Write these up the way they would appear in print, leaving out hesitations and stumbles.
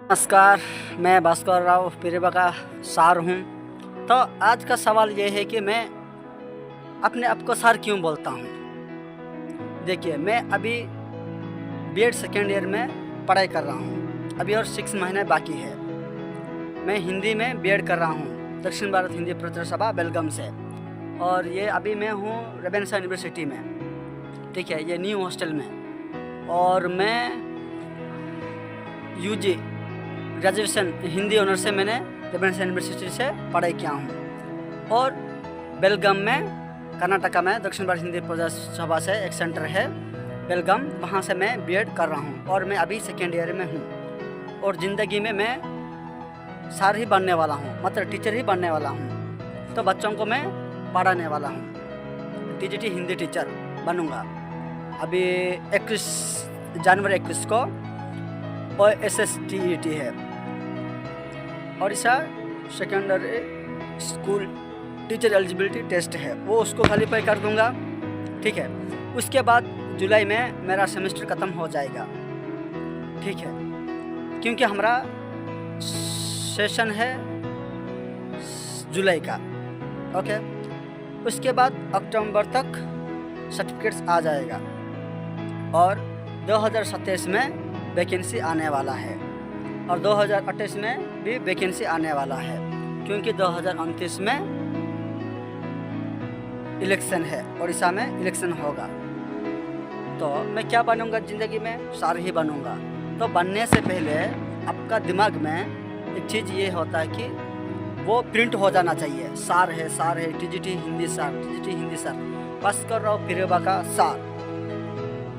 नमस्कार, मैं भास्कर राव पिरेबा का सार हूँ। तो आज का सवाल ये है कि मैं अपने आप को सार क्यों बोलता हूँ। देखिए, मैं अभी बीएड सेकेंड ईयर में पढ़ाई कर रहा हूँ, अभी और 6 महीने बाकी है। मैं हिंदी में बीएड कर रहा हूँ दक्षिण भारत हिंदी प्रचार सभा बेलगाम से, और ये अभी मैं हूँ रेवेन्सा यूनिवर्सिटी में, ठीक है, ये न्यू हॉस्टल में। और मैं यूजी ग्रेजुएशन हिंदी ऑनर से मैंने रेवेन्सा यूनिवर्सिटी से पढ़ाई किया हूँ। और बेलगाम में कर्नाटका में दक्षिण भारत हिंदी प्रचार सभा से एक सेंटर है बेलगाम, वहाँ से मैं बीएड कर रहा हूँ और मैं अभी सेकेंड ईयर में हूँ। और ज़िंदगी में मैं सार ही बनने वाला हूँ, मतलब टीचर ही बनने वाला हूँ। तो बच्चों को मैं पढ़ाने वाला हूँ, टीजीटी हिंदी टीचर बनूँगा। अभी 21 जनवरी 21 को और SSTET है, Orissa secondary school teacher eligibility test है, वो उसको क्वालिफाई कर दूंगा, ठीक है। उसके बाद जुलाई में मेरा सेमेस्टर ख़त्म हो जाएगा, ठीक है, क्योंकि हमारा सेशन है जुलाई का, ओके। उसके बाद अक्टूबर तक सर्टिफिकेट्स आ जाएगा और 2027 में वैकेंसी आने वाला है और 2028 में भी वैकेंसी आने वाला है, क्योंकि 2029 में इलेक्शन है, उड़ीसा में इलेक्शन होगा। तो मैं क्या बनूंगा ज़िंदगी में? सार ही बनूंगा। तो बनने से पहले आपका दिमाग में एक चीज़ ये होता है कि वो प्रिंट हो जाना चाहिए, सार है टीजीटी हिंदी सार, टीजीटी हिंदी सार, भास्कर राव पिरेबा का सार।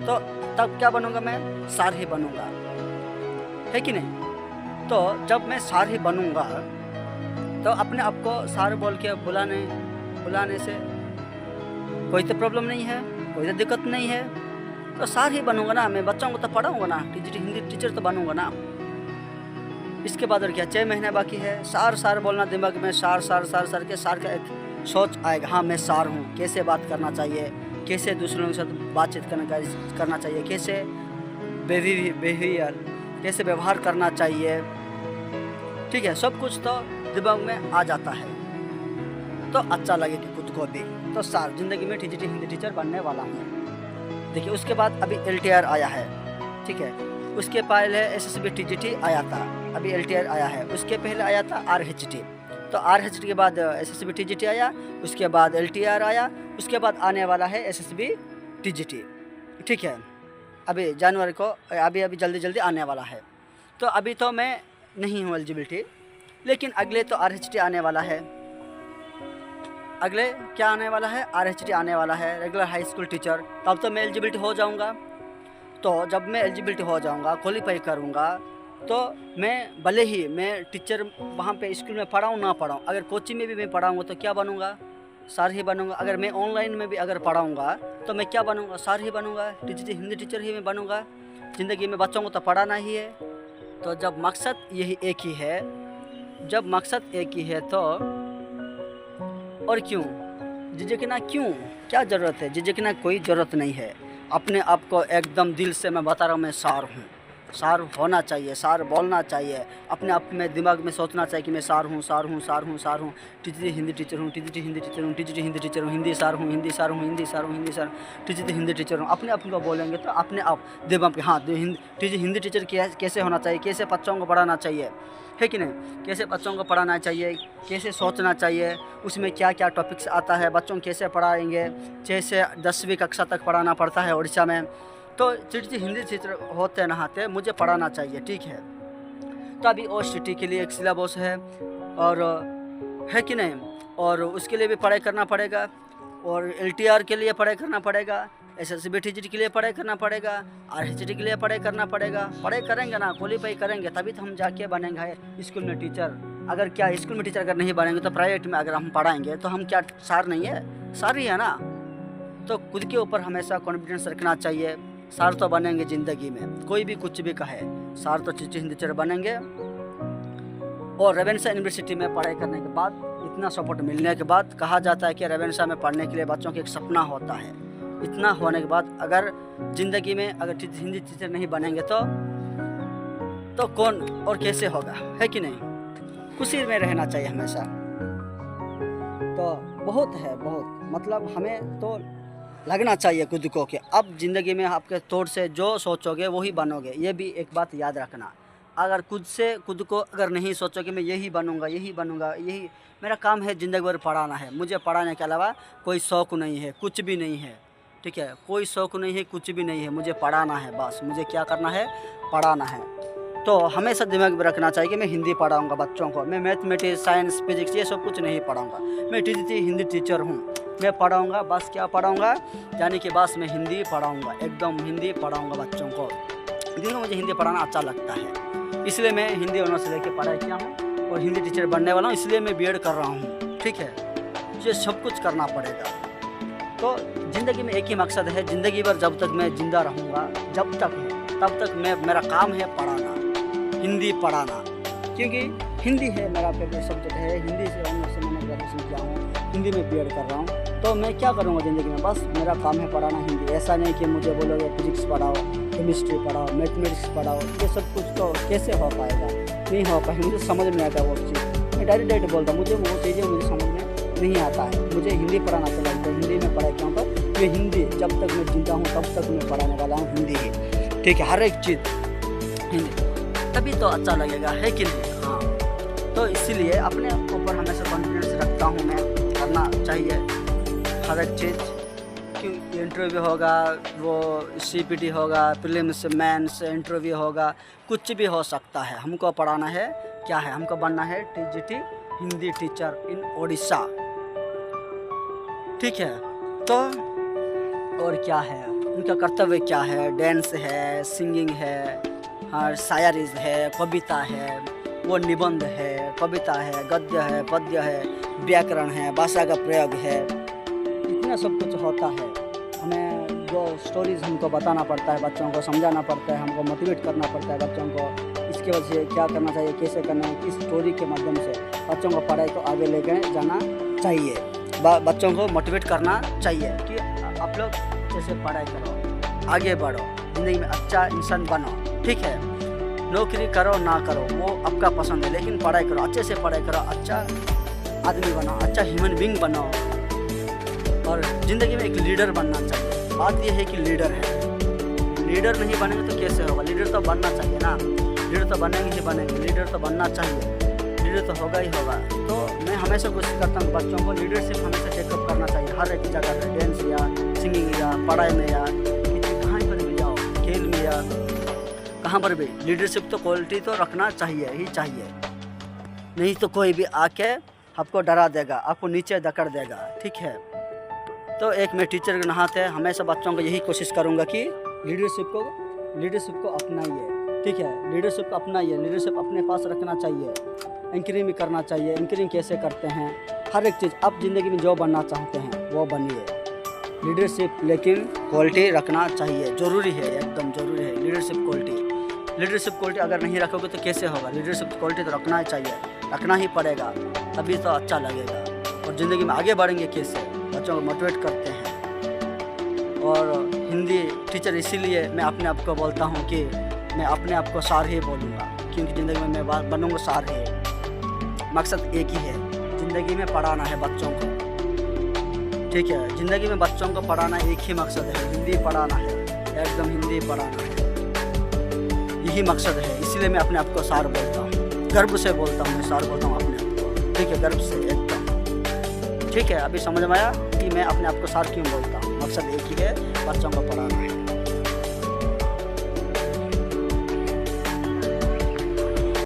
तो तब क्या बनूंगा? मैं सार ही बनूंगा, है कि नहीं? तो जब मैं सार ही बनूंगा तो अपने आप को सार बोल के बुलाने से कोई तो प्रॉब्लम नहीं है, कोई तो दिक्कत नहीं है। तो सार ही बनूंगा ना, मैं बच्चों को तो पढ़ाऊंगा ना, टीजीटी हिंदी टीचर तो बनूंगा ना। इसके बाद और क्या, 6 महीने बाकी है। सार बोलना दिमाग में, सार के सार का एक सोच आएगा, हाँ मैं सार हूँ, कैसे बात करना चाहिए, कैसे दूसरों के साथ बातचीत करना चाहिए, कैसे बिहेवियर, कैसे व्यवहार करना चाहिए, ठीक है, सब कुछ तो दिमाग में आ जाता है। तो अच्छा लगे कि खुद को भी, तो सार ज़िंदगी में टीजीटी हिंदी टीचर बनने वाला हूँ। देखिए, उसके बाद अभी LTR आया है, ठीक है, उसके पहले SSB TGT आया था, अभी LTR आया है, उसके पहले आया था RHT। तो RHT के बाद SSB TGT आया, उसके बाद LTR आया, उसके बाद आने वाला है SSB TGT, ठीक है। अभी जनवरी को अभी जल्दी आने वाला है। तो अभी तो मैं नहीं हूँ एलिजिबिलिटी, लेकिन अगले तो RHT आने वाला है। अगले क्या आने वाला है? RHT आने वाला है, रेगुलर हाई स्कूल टीचर। तब तो मैं एलिजिबिलिटी हो जाऊँगा। तो जब मैं एलिजिबिलिटी हो जाऊँगा, क्वालिफाई करूँगा, तो मैं भले ही मैं टीचर वहाँ पे स्कूल में पढ़ाऊँ ना पढ़ाऊँ, अगर कोचिंग में भी मैं पढ़ाऊँगा तो क्या बनूँगा? सार ही बनूँगा। अगर मैं ऑनलाइन में भी अगर पढ़ाऊँगा तो मैं क्या बनूँगा? सार ही बनूँगा, टीजीटी हिंदी टीचर ही मैं बनूँगा। ज़िंदगी में बच्चों को तो पढ़ाना ही है। तो जब मकसद यही एक ही है, जब मकसद एक ही है तो और क्यों झिझकना? क्यों, क्या ज़रूरत है? झिझकना कोई ज़रूरत नहीं है। अपने आप को एकदम दिल से मैं बता रहा हूँ, मैं सार हूँ, सार होना चाहिए, सार बोलना चाहिए, अपने आप में दिमाग में सोचना चाहिए कि मैं सार हूँ, टीजीटी हिंदी टीचर हूँ, टीजीटी हिंदी टीचर हूँ, टीजीटी हिंदी टीचर हूँ, हिंदी सार हूँ, टीजीटी हिंदी टीचर हूँ। अपने आप को बोलेंगे तो अपने आप दिमाग में, हाँ, टीजीटी हिंदी टीचर कैसे होना चाहिए, कैसे बच्चों को पढ़ाना चाहिए, है कि नहीं? कैसे बच्चों को पढ़ाना चाहिए, कैसे सोचना चाहिए, उसमें क्या क्या टॉपिक्स आता है, बच्चों को कैसे पढ़ाएंगे, जैसे 10वीं कक्षा तक पढ़ाना पड़ता है उड़ीसा में। तो टीजीटी हिंदी टीचर होते नहाते मुझमुझे पढ़ाना चाहिए, ठीक है। तो अभी OSCT के लिए एक सिलेबस है, और है कि नहीं, और उसके लिए भी पढ़ाई करना पड़ेगा, और LTR के लिए पढ़ाई करना पड़ेगा, SSB TGT के लिए पढ़ाई करना पड़ेगा, RHT के लिए पढ़ाई करना पड़ेगा। पढ़ाई करेंगे ना, क्वालिफाई करेंगे, तभी तो हम जाके बनेंगे स्कूल में टीचर। अगर क्या स्कूल में टीचर अगर नहीं बनेंगे तो प्राइवेट में अगर हम पढ़ाएंगे तो हम क्या सार नहीं है? सार ही है ना। तो खुद के ऊपर हमेशा कॉन्फिडेंस रखना चाहिए। सार तो बनेंगे ज़िंदगी में, कोई भी कुछ भी कहे, सार तो टीजीटी हिंदी टीचर बनेंगे। और रेवेन्सा यूनिवर्सिटी में पढ़ाई करने के बाद, इतना सपोर्ट मिलने के बाद, कहा जाता है कि रेवेन्सा में पढ़ने के लिए बच्चों का एक सपना होता है। इतना होने के बाद अगर ज़िंदगी में अगर हिंदी टीचर नहीं बनेंगे तो तो कौन और कैसे होगा, है कि नहीं। खुशी में रहना चाहिए हमेशा। तो बहुत है, बहुत मतलब हमें तो लगना चाहिए खुद को कि अब ज़िंदगी में आपके तौर से जो सोचोगे वही बनोगे। ये भी एक बात याद रखना, अगर खुद को अगर नहीं सोचोगे मैं यही बनूंगा, यही मेरा काम है, ज़िंदगी भर पढ़ाना है, मुझे पढ़ाने के अलावा कोई शौक़ नहीं है, कुछ भी नहीं है, ठीक है, कोई शौक़ नहीं है, कुछ भी नहीं है, मुझे पढ़ाना है, बस मुझे क्या करना है, पढ़ाना है। तो हमेशा दिमाग में रखना चाहिए कि मैं हिंदी पढ़ाऊँगा बच्चों को, मैं मैथमेटिक्स, साइंस, फिजिक्स ये सब कुछ नहीं पढ़ाऊँगा, मैं हिंदी टीचर हूँ, मैं पढ़ाऊँगा, बस क्या पढ़ाऊँगा, यानी कि बस मैं हिंदी पढ़ाऊँगा, एकदम हिंदी पढ़ाऊँगा बच्चों को, क्योंकि मुझे हिंदी पढ़ाना अच्छा लगता है, इसलिए मैं हिंदी ऑनर्स से लेकर पढ़ाई किया हूँ और हिंदी टीचर बनने वाला हूँ, इसलिए मैं बीएड कर रहा हूँ, ठीक है। ये सब कुछ करना पड़ेगा। तो ज़िंदगी में एक ही मकसद है, ज़िंदगी भर जब तक मैं ज़िंदा रहूँगा, जब तक है तब तक मेरा काम है पढ़ाना, हिंदी पढ़ाना, क्योंकि हिंदी है मेरा फेवरेट सब्जेक्ट है, हिंदी से ऑनर्स से मैंने ग्रेजुएशन किया हूँ, हिंदी में बीएड कर रहा हूँ। तो मैं क्या करूँगा ज़िंदगी में, बस मेरा काम है पढ़ाना हिंदी। ऐसा नहीं कि मुझे बोलोगे फिजिक्स पढ़ाओ, केमिस्ट्री पढ़ाओ, मैथमेटिक्स पढ़ाओ, ये सब कुछ तो कैसे हो पाएगा, नहीं हो पाएगा, मुझे समझ में आता वो चीज़, मैं डायरेक्ट बोलता हूँ, मुझे वो चीज़ें मुझे समझ में नहीं आता है, मुझे हिंदी पढ़ाना अच्छा लगता है, हिंदी में पढ़ाई क्यों पर ये हिंदी जब तक मैं जिंदा हूँ तब तक मैं पढ़ाने वाला हूँ हिंदी ही, ठीक है, हर एक चीज़ हिंदी, तभी तो अच्छा लगेगा, है कि नहीं। हाँ, तो इसीलिए अपने ऊपर हमेशा कॉन्फिडेंस रखता हूँ मैं, करना चाहिए हर एक चीज़, क्योंकि इंटरव्यू होगा, वो सीपीटी होगा, प्रीलिम्स मेंस इंटरव्यू होगा, कुछ भी हो सकता है, हमको पढ़ाना है, क्या है, हमको बनना है टीजीटी हिंदी टीचर इन ओडिशा, ठीक है। तो और क्या है, उनका कर्तव्य क्या है, डांस है, सिंगिंग है, और शायरी है, कविता है, वो निबंध है, कविता है, गद्य है, पद्य है, व्याकरण है, भाषा का प्रयोग है, इतना सब कुछ होता है। हमें जो स्टोरीज हमको बताना पड़ता है, बच्चों को समझाना पड़ता है, हमको मोटिवेट करना पड़ता है बच्चों को, इसकी वजह से क्या करना चाहिए, कैसे करना है, किस स्टोरी के माध्यम से बच्चों को पढ़ाई को आगे लेके जाना चाहिए, बच्चों को मोटिवेट करना चाहिए कि आप लोग जैसे पढ़ाई करो, आगे बढ़ो, ज़िंदगी में अच्छा इंसान बनो, ठीक है। नौकरी करो ना करो वो आपका पसंद है, लेकिन पढ़ाई करो, अच्छे से पढ़ाई करो, अच्छा आदमी बनो, अच्छा ह्यूमन बींग बनो, और ज़िंदगी में एक लीडर बनना चाहिए। बात यह है कि लीडर है, लीडर नहीं बनेंगे तो कैसे होगा, लीडर तो बनना चाहिए ना, लीडर तो बनेंगे ही बनेंगे, लीडर तो बनना चाहिए, लीडर तो होगा ही होगा। तो मैं हमेशा कोशिश करता हूँ बच्चों को लीडरशिप हमेशा टेकअप करना चाहिए, हर एक जगह पे, डांस या सिंगिंग या पढ़ाई में या कहाँ पर भी जाओ, खेल में या कहाँ पर भी, लीडरशिप तो क्वालिटी तो रखना चाहिए ही चाहिए, नहीं तो कोई भी आके आपको डरा देगा, आपको नीचे धकेल देगा, ठीक है। तो एक मैं टीचर के नाते हमेशा बच्चों को यही कोशिश करूँगा कि लीडरशिप को अपनाइए, ठीक है, लीडरशिप को अपनाइए, लीडरशिप अपने पास रखना चाहिए, एंकरिंग भी करना चाहिए, एंकरिंग कैसे करते हैं, हर एक चीज़ आप ज़िंदगी में जो बनना चाहते हैं वो बनिए, लीडरशिप लेकिन क्वालिटी रखना चाहिए, ज़रूरी है, एकदम ज़रूरी है लीडरशिप क्वालिटी। लीडरशिप क्वालिटी अगर नहीं रखोगे तो कैसे होगा, लीडरशिप क्वालिटी तो रखना ही चाहिए, रखना ही पड़ेगा, तभी तो अच्छा लगेगा, और ज़िंदगी में आगे बढ़ेंगे कैसे, बच्चों को मोटिवेट करते हैं। और हिंदी टीचर इसीलिए मैं अपने आप को बोलता हूँ कि मैं अपने आप को सार ही बोलूँगा, क्योंकि ज़िंदगी में मैं बनूँगा सार ही, मकसद एक ही है, ज़िंदगी में पढ़ाना है बच्चों को, ठीक है, ज़िंदगी में बच्चों को पढ़ाना एक ही मकसद है, हिंदी पढ़ाना है, एकदम हिंदी पढ़ाना है, यही मकसद है। इसलिए मैं अपने आप को सार बोलता हूँ, गर्व से बोलता हूँ, मैं सार बोलता हूँ अपने आप को, ठीक है, गर्व से एकदम, ठीक है। अभी समझ में आया कि मैं अपने आप को सार क्यों बोलता हूँ, मकसद एक ही है, बच्चों को पढ़ाना है।